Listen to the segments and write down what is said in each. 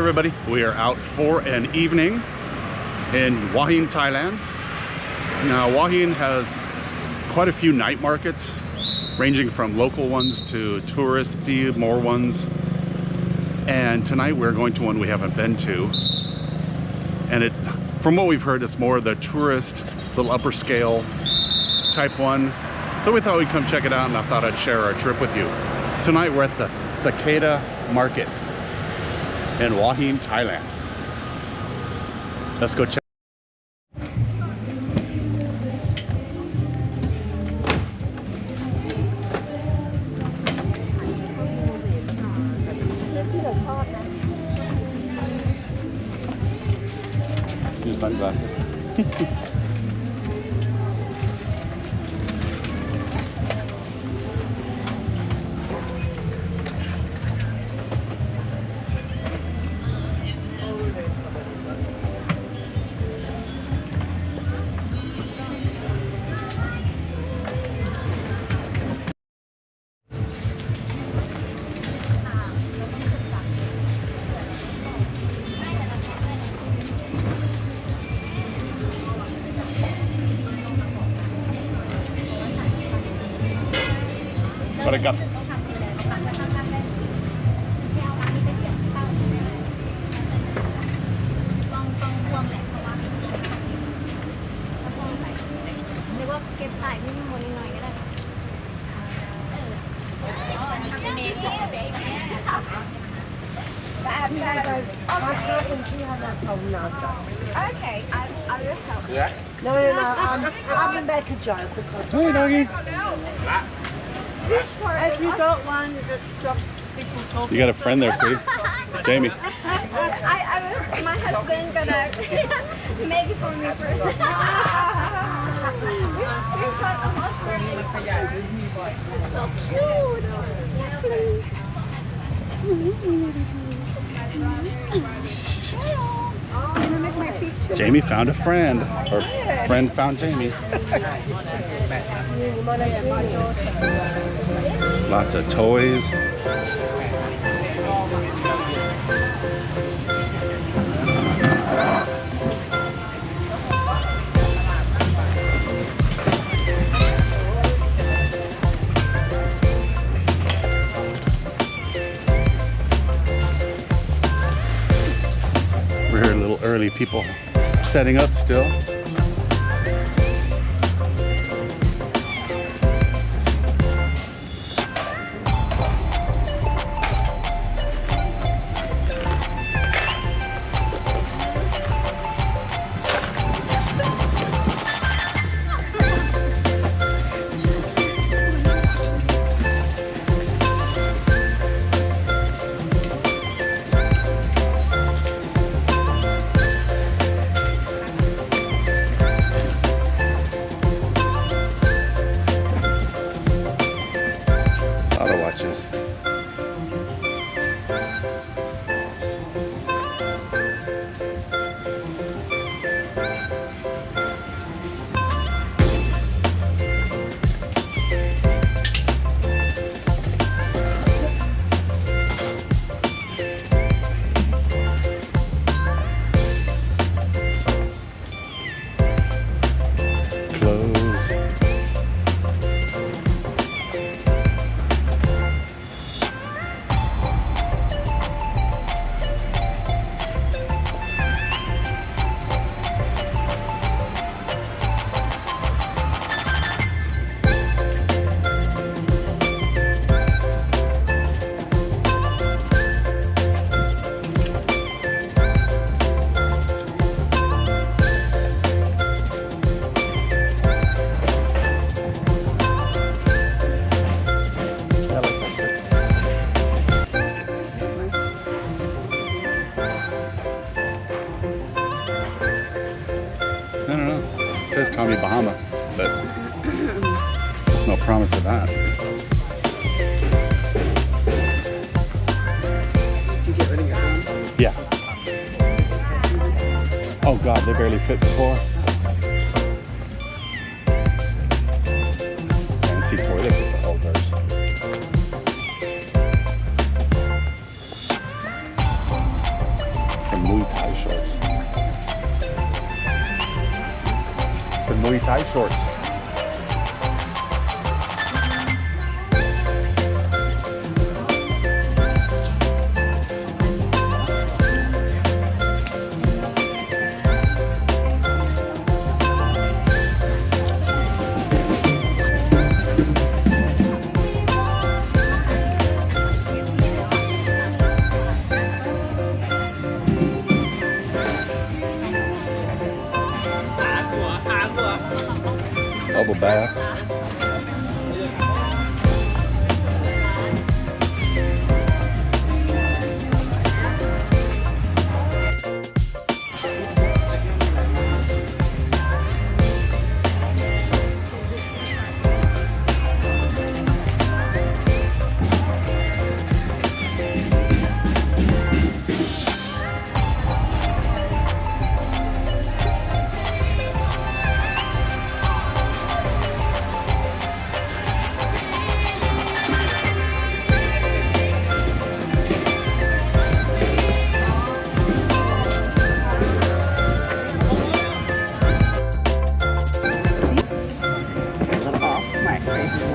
everybody, we are out for an evening in Hua Hin, Thailand. Now Hua Hin has quite a few night markets, ranging from local ones to touristy more ones. And tonight we're going to one we haven't been to. And from what we've heard, it's more the tourist, little upper scale type one. So we thought we'd come check it out, and I thought I'd share our trip with you. Tonight we're at the Cicada market in Hua Hin, Thailand. Let's go check. Use sunglasses. What I got? Okay, I'll just help. Yeah? No, I'll make a joke because... Hey, doggy. Have you got one that stops people talking? You got a friend there, sweetie. Jamie. My husband gonna make it for me first. We found a horse really. It's so cute. Jamie found a friend, or friend found Jamie. Lots of toys. We're here a little early, people setting up still. Auto watches. I don't know. It says Tommy Bahama, but no promise of that. Did you get rid of your phone? Yeah. Oh God, they barely fit before. Fancy toilet paper holders. Thai shorts. Bubble bath.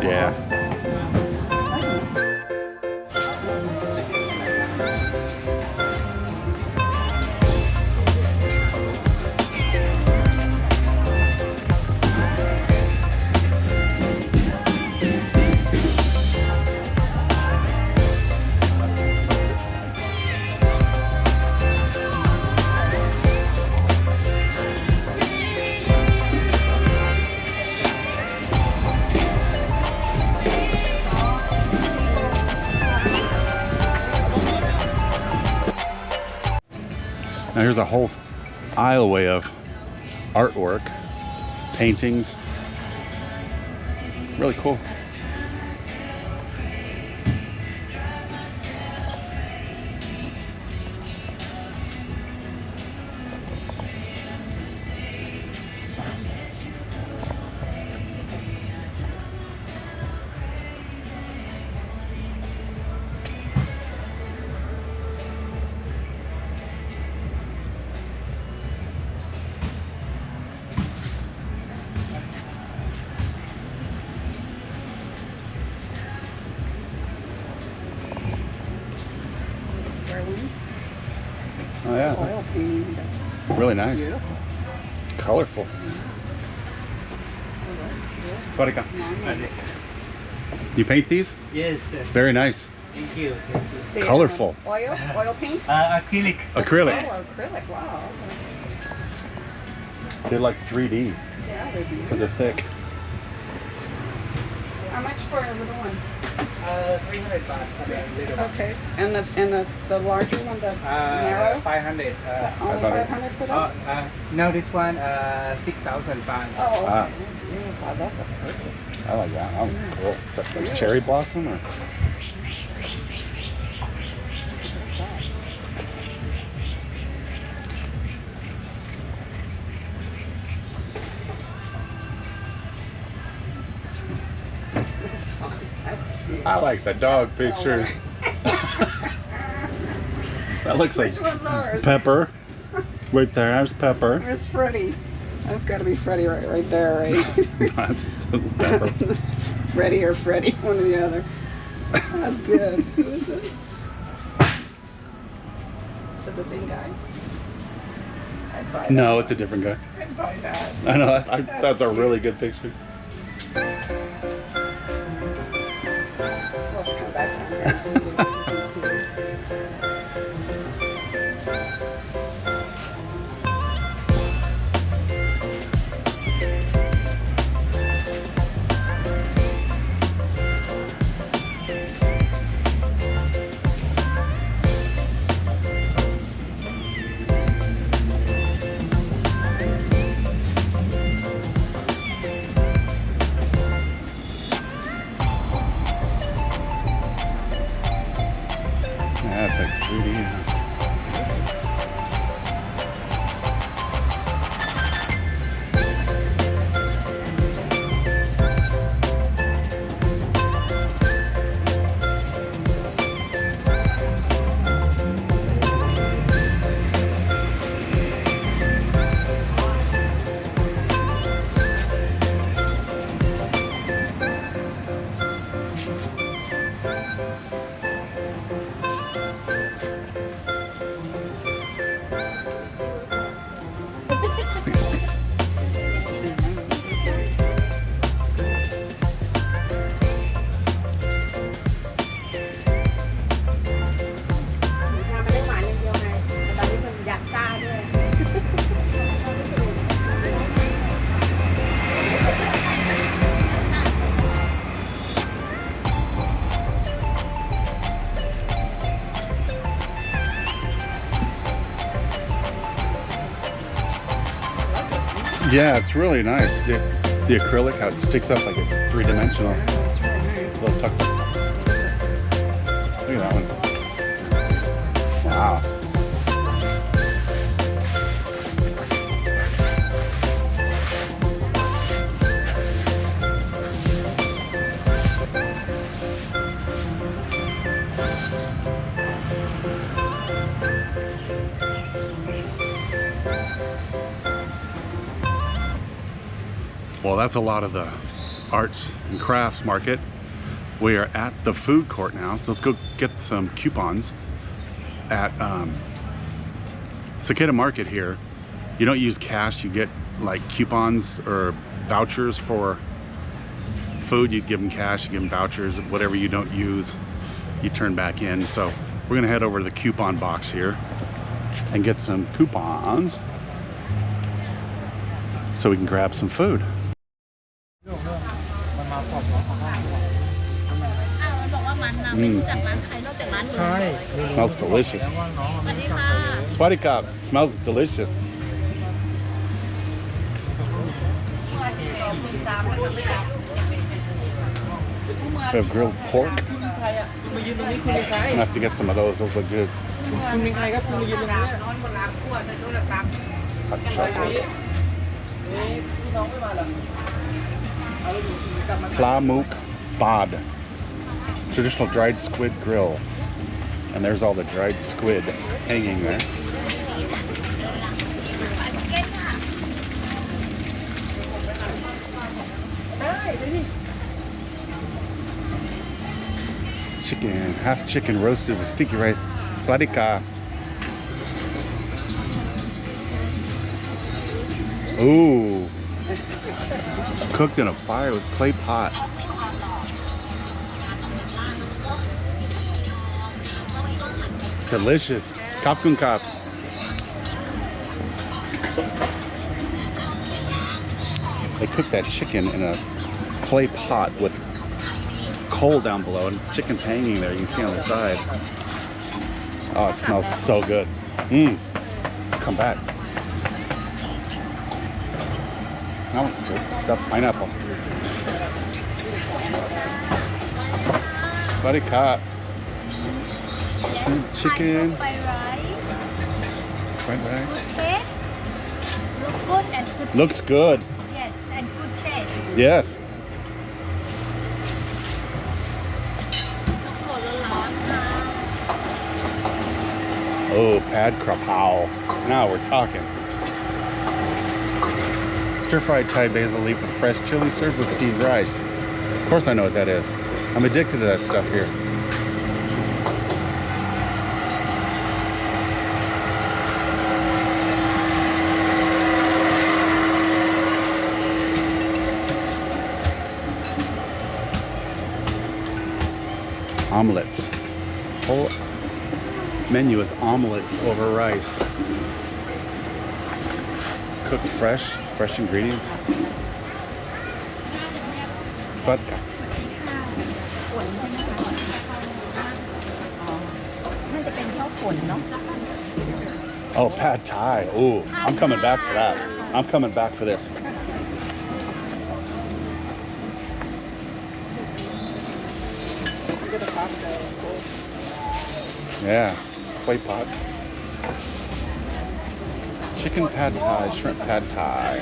Yeah. Now here's a whole aisleway of artwork, paintings. Really cool. Oh yeah, Oil painting. really nice. Beautiful. Colorful. Swadika. You paint these? Yes, yes. Very nice. Thank you. Thank you. Colorful. Oil paint? Acrylic. Acrylic. Oh, acrylic, wow. They're like 3D, Yeah, they're but beautiful. they're thick. How much for a little one? 300 baht for the little one. Okay. And the larger one, the narrow? 500. Only 500 for those? No, this one 6,000 baht. Oh, okay. Ah. Beautiful. That's perfect. I like that. Oh, cool. Is that like cherry blossom or? That's cute. I like the dog picture. That looks like Which one's ours? Pepper. Right there, there's Pepper. Where's Freddie? That's got to be Freddie right there, right? That's Pepper. This Freddie or Freddie, one or the other. That's good. Who is this? Is it the same guy? I'd buy that. No, it's a different guy. I'd buy that. I know, that's a really good picture. We'll come back down here and see. That's a 3D. Yeah, it's really nice. The acrylic, how it sticks up like it's three-dimensional. That's really nice. Little tuck. Look at that one. Wow. Well, that's a lot of the arts and crafts market. We are at the food court now. Let's go get some coupons at Cicada Market here. You don't use cash, you get like coupons or vouchers for food. You give them cash, you give them vouchers. Whatever you don't use, you turn back in. So we're gonna head over to the coupon box here and get some coupons so we can grab some food. Smells delicious. Swadikap. Smells delicious. We have grilled pork. I'm gonna have to get some of those. Those look good. Hot chocolate. Pla Mook Bod. Traditional dried squid grill. And there's all the dried squid hanging there. Chicken, half chicken roasted with sticky rice. Swadika. Ooh. Cooked in a fire with clay pot. Delicious. Kap kun kap. They cook that chicken in a clay pot with coal down below, and chicken's hanging there. You can see on the side. Oh, it smells so good. Mmm. Come back. That looks good. Stuffed pineapple. Buddy cop. Chicken. Fried rice. Fried rice. Taste. Look good and good. Looks good. Yes, and good taste. Yes. Oh, pad krapao. Now we're talking. Stir-fried Thai basil leaf with fresh chili served with steamed rice. Of course I know what that is. I'm addicted to that stuff here. Omelets. Whole menu is omelets over rice. Cooked fresh ingredients. But oh, pad Thai. Ooh, I'm coming back for that. I'm coming back for this. Yeah, clay pot. Chicken pad Thai, shrimp pad Thai.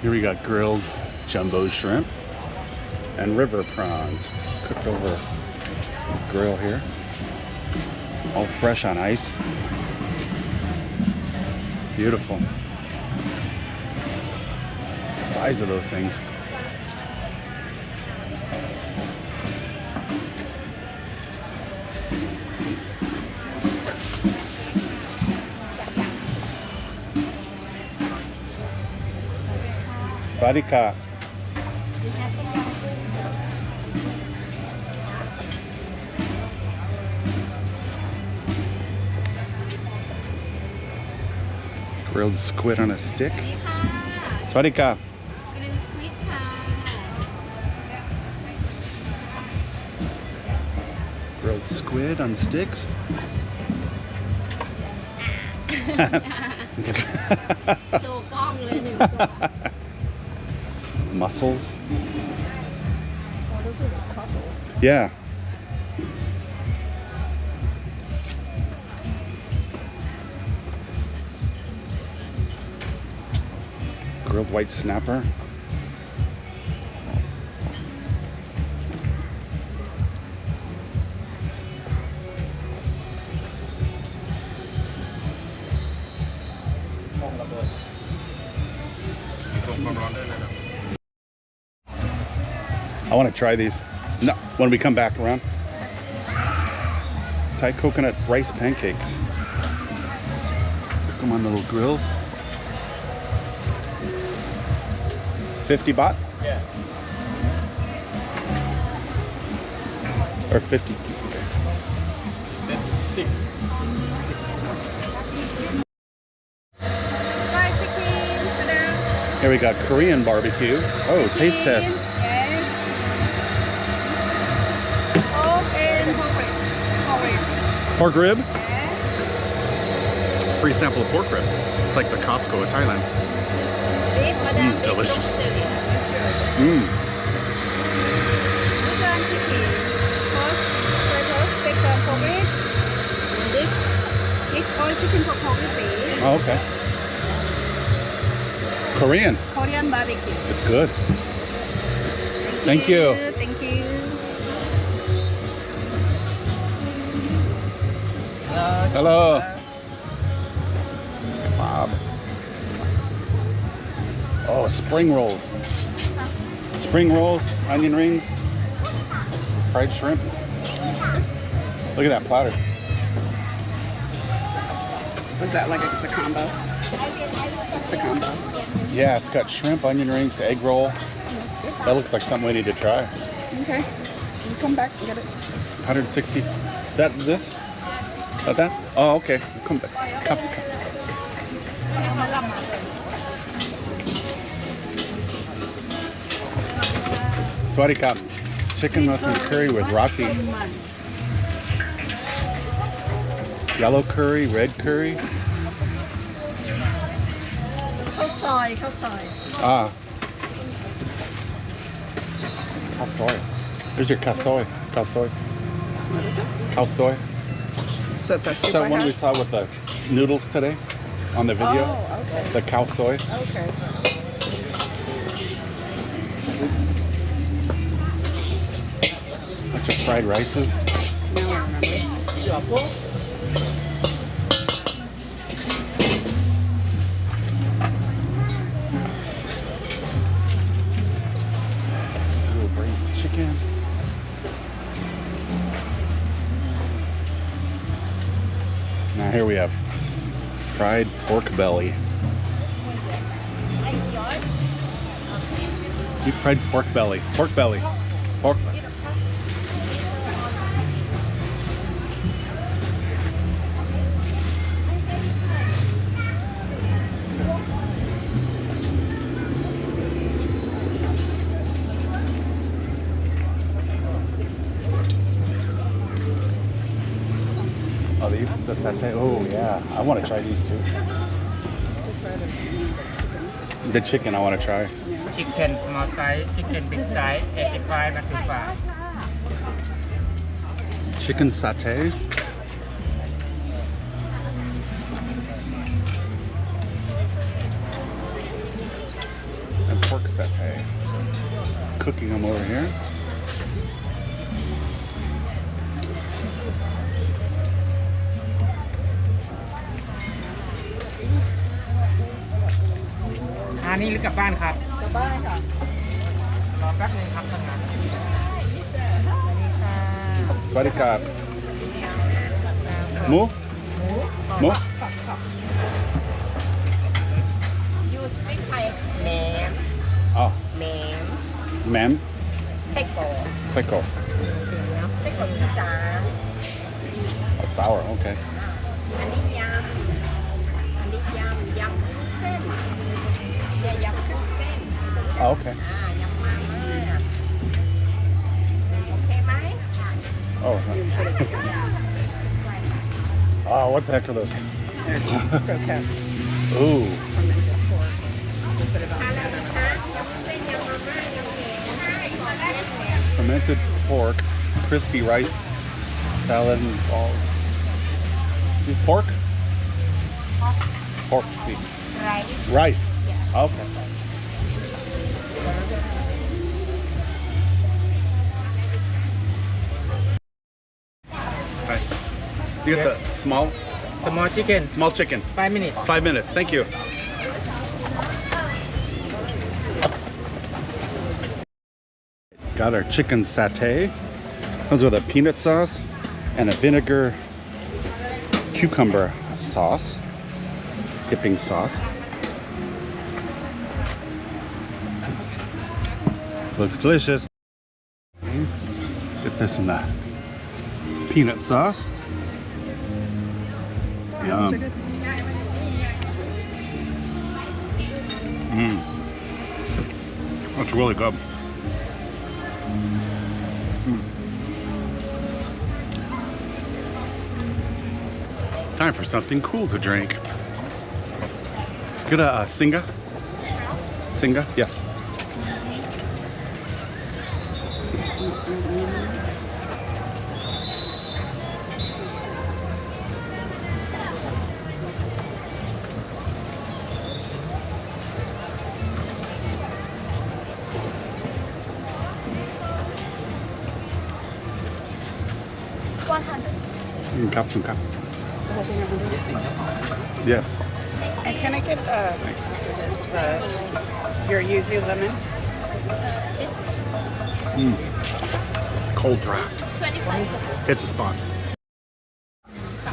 Here we got grilled jumbo shrimp and river prawns cooked over grill here. All fresh on ice. Beautiful. The size of those things. Sadika. Grilled squid on a stick. Sadika. Grilled squid ค่ะ Grilled squid on sticks. Mussels. Oh, those are just cockles. Yeah. Grilled white snapper. I want to try these. No, when we come back around. Thai coconut rice pancakes. Come on, little grills. 50 baht? Yeah. Or 50. Okay. Fried chicken. Here we got Korean barbecue. Oh, taste test. Yes. Pork and pork rib. Pork rib? Yes. Free sample of pork rib. It's like the Costco of Thailand. Beef, madam, beef delicious. roasted. Mmm. This one chicken. First, bacon pork rib. This all chicken pork rib. Oh, okay. Korean. Korean barbecue. It's good. Thank you. Thank you. Hello. Bob. Oh, spring rolls. Spring rolls, onion rings, fried shrimp. Look at that platter. Was that like the combo? It's the combo. Yeah, it's got shrimp, onion rings, egg roll. That's good. That looks like something we need to try. Okay. You come back and get it. 160. Is that this? Is that that? Oh, okay. Come back. Come. Swadee Kap. Chicken mushroom curry with roti. Yellow curry, red curry. Khao soi. Ah. Khao soi. There's your khao soi. Khao soi. What is it? Khao soi. So the soup That I one we had? saw with the noodles today on the video. Oh, okay. The khao soi. Okay. Bunch of fried rices. Now I remember. Little braised chicken. Now here we have fried pork belly. Deep fried pork belly. Pork belly. Pork belly. Oh, these, the satay. Oh, yeah. I want to try these too. The chicken I want to try. Chicken small size, chicken big size, 85 baht to 5. Chicken satay. And pork satay. Cooking them over here.อันนี้หรือกลับบ้านครับ กลับบ้านค่ะ รอแป๊บนึงครับทำงาน Swadee Kap. Mu? Mu? You speak Thai? Ma'am. Oh, Ma'am. ma'am. Seko. Psycho. Seko อีสาน Oh, sour. Okay. อันนี้ยำ อันนี้ยำ ยำวุ้นเส้นเนี่ยยำวุ้นเส้น Oh, okay. ยำมาม่าโอเคไหม Oh. Oh, what the heck are those? Croquettes. Ooh. Fermented pork. We'll put it on Fermented pork, crispy rice, salad and balls. Is pork? Pork. Rice. Rice. Okay. Right. You get the small Small chicken. 5 minutes. 5 minutes. Thank you. Got our chicken satay. Comes with a peanut sauce and a vinegar cucumber sauce, dipping sauce. Looks delicious. Get this in the peanut sauce. Yum. That's really good. Time for something cool to drink. Get a Singa. Singa? Yes. Cup, some cup. Yes. And can I get your yuzu lemon? Cold draft. 25. It's a spot.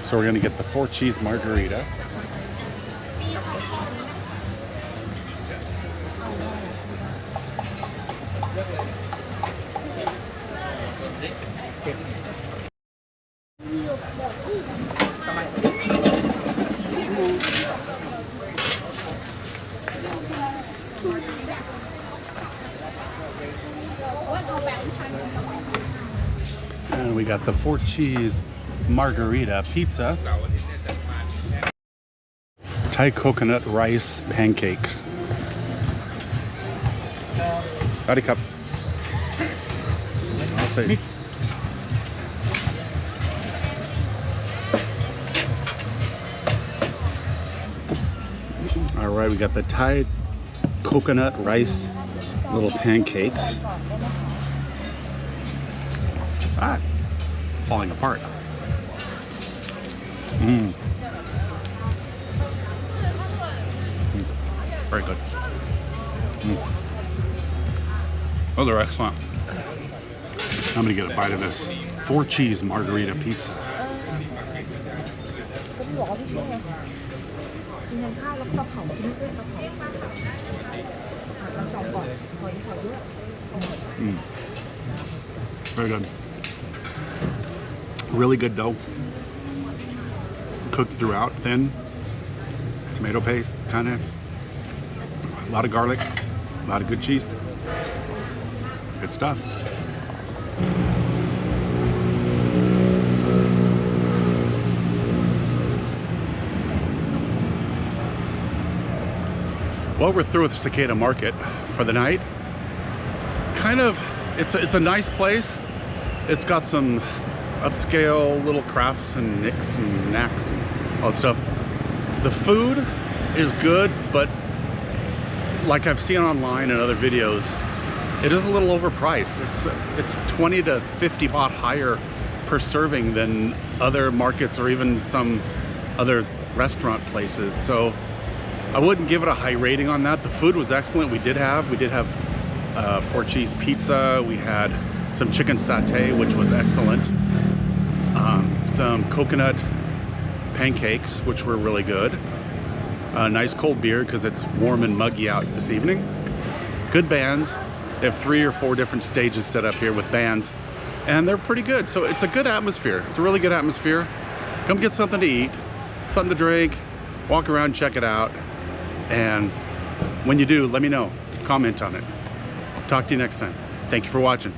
So we're gonna get the 4 cheese margarita. And we got the 4 cheese margarita pizza. Thai coconut rice pancakes. Howdy cup. I'll take. All right, we got the Thai coconut rice little pancakes. Ah, falling apart. Very good. Those are excellent. I'm gonna get a bite of this 4 cheese margarita pizza. Very good. Really good dough. Cooked throughout, thin. Tomato paste, kind of. A lot of garlic, a lot of good cheese. Good stuff. Well, we're through with Cicada Market for the night. Kind of, it's a nice place. It's got some upscale little crafts and nicks and knacks and all that stuff. The food is good, but like I've seen online and other videos, it is a little overpriced. It's 20 to 50 baht higher per serving than other markets or even some other restaurant places. So I wouldn't give it a high rating on that. The food was excellent. We did have 4 cheese pizza. We had some chicken satay, which was excellent. Some coconut pancakes, which were really good. Nice cold beer because it's warm and muggy out this evening. Good bands. They have 3 or 4 different stages set up here with bands, and they're pretty good. So it's a good atmosphere. It's a really good atmosphere. Come get something to eat, something to drink, walk around, check it out. And when you do, let me know. Comment on it. Talk to you next time. Thank you for watching.